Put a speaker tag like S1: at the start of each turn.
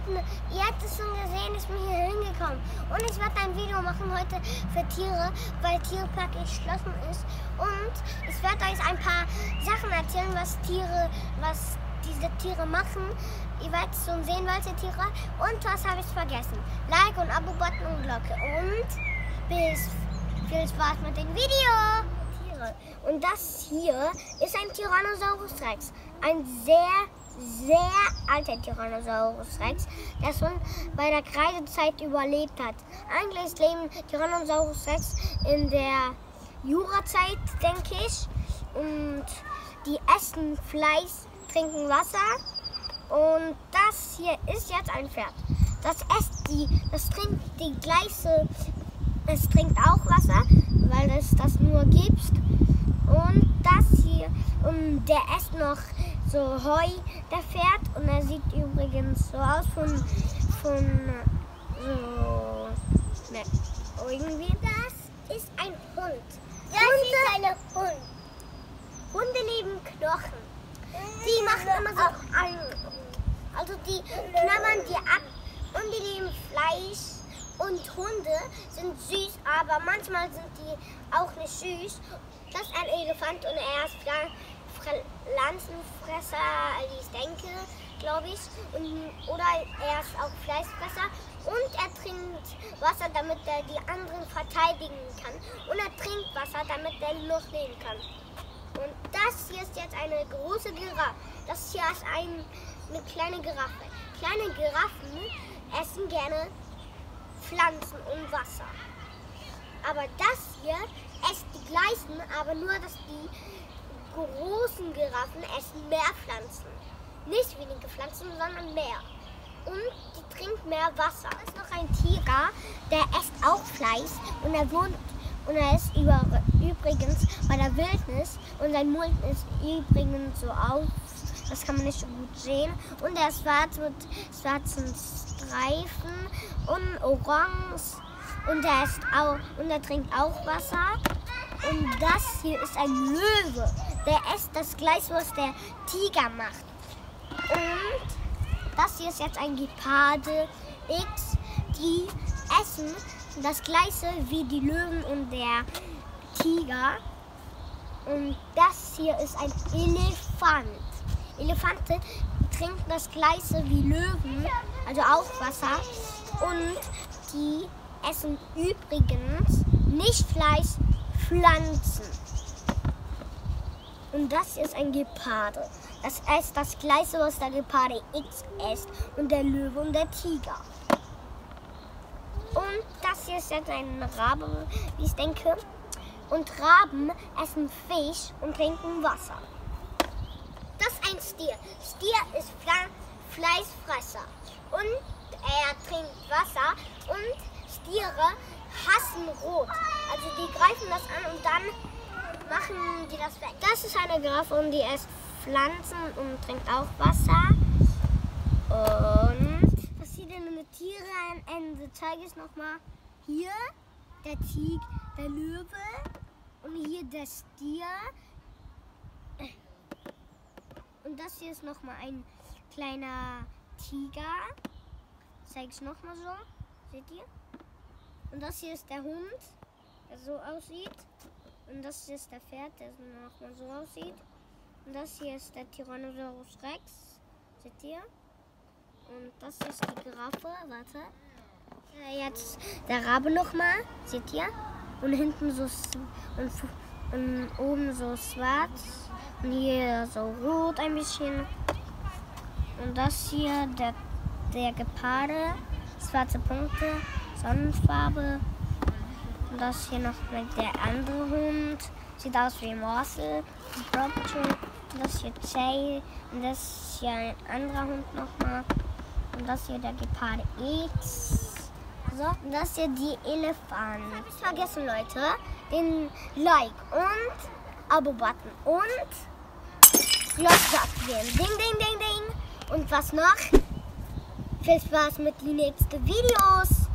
S1: ihr habt es schon gesehen, ich bin hier hingekommen. Und ich werde ein Video machen heute für Tiere, weil Tierpark geschlossen ist. Und ich werde euch ein paar Sachen erzählen, was diese Tiere machen. Ihr werdet es schon sehen, welche Tiere. Und was habe ich vergessen? Like und Abo-Button und Glocke. Und viel Spaß mit dem Video. Und das hier ist ein Tyrannosaurus Rex. Ein sehr alter Tyrannosaurus Rex, der schon bei der Kreidezeit überlebt hat. Eigentlich leben Tyrannosaurus Rex in der Jurazeit, denke ich. Und die essen Fleisch, trinken Wasser. Und das hier ist jetzt ein Pferd. Das trinkt die gleiche, es trinkt auch Wasser, weil es das nur gibt. Und das hier, und der isst noch so Heu, der Pferd. Und er sieht übrigens so aus von irgendwie. Das ist ein Hund. Ist ein Hund. Hunde lieben Knochen. Die machen immer so also die knabbern die ab und die lieben Fleisch. Und Hunde sind süß, aber manchmal sind die auch nicht süß. Das ist ein Elefant und er ist Pflanzenfresser, ich denke, glaube ich. Oder er ist auch Fleischfresser. Und er trinkt Wasser, damit er die anderen verteidigen kann. Und er trinkt Wasser, damit er noch leben kann. Und das hier ist jetzt eine große Giraffe. Das hier ist eine kleine Giraffe. Kleine Giraffen essen gerne Pflanzen und Wasser. Aber das hier essen die gleichen, aber nur, dass die großen Giraffen essen mehr Pflanzen. Nicht wenige Pflanzen, sondern mehr. Und die trinkt mehr Wasser. Da ist noch ein Tiger, der isst auch Fleisch und er ist übrigens bei der Wildnis und sein Mund ist übrigens so auf, das kann man nicht so gut sehen. Und er ist schwarz mit schwarzen Streifen und orange und er trinkt auch Wasser. Und das hier ist ein Löwe, der isst das gleiche, was der Tiger macht. Und das hier ist jetzt ein Geparde X, die essen das gleiche wie die Löwen und der Tiger. Und das hier ist ein Elefant. Elefante trinken das gleiche wie Löwen, also auch Wasser. Und die essen übrigens nicht Fleisch, Pflanzen. Und das ist ein Geparde. Das ist das gleiche, was der Geparde X isst und der Löwe und der Tiger. Und das hier ist jetzt ein Rabe, wie ich denke. Und Raben essen Fisch und trinken Wasser. Das ist ein Stier. Stier ist Fleischfresser und er trinkt Wasser. Und Stiere hassen Rot. Also die greifen das an und dann machen die das weg. Das ist eine Giraffe und die isst Pflanzen und trinkt auch Wasser. Und was hier denn eine Tiere am Ende zeige ich nochmal. Hier der Löwe und hier der Stier. Und das hier ist nochmal ein kleiner Tiger. Zeige ich nochmal so. Seht ihr? Und das hier ist der Hund, der so aussieht. Und das hier ist der Pferd, der nochmal so aussieht. Und das hier ist der Tyrannosaurus Rex. Seht ihr? Und das ist die Giraffe. Warte. Jetzt der Rabe nochmal. Seht ihr? Und hinten so und oben so schwarz. Und hier so rot ein bisschen. Und das hier der Geparde. Schwarze Punkte. Sonnenfarbe. Und das hier noch der andere Hund. Sieht aus wie Morsel. Und das hier Jay. Und das hier ein anderer Hund nochmal. Und das hier der Geparde X. So, und das hier die Elefanten. Nicht vergessen, Leute, den Like und Abo-Button und Glocke aktivieren. Ding, ding, ding, ding. Und was noch? Viel Spaß mit den nächsten Videos.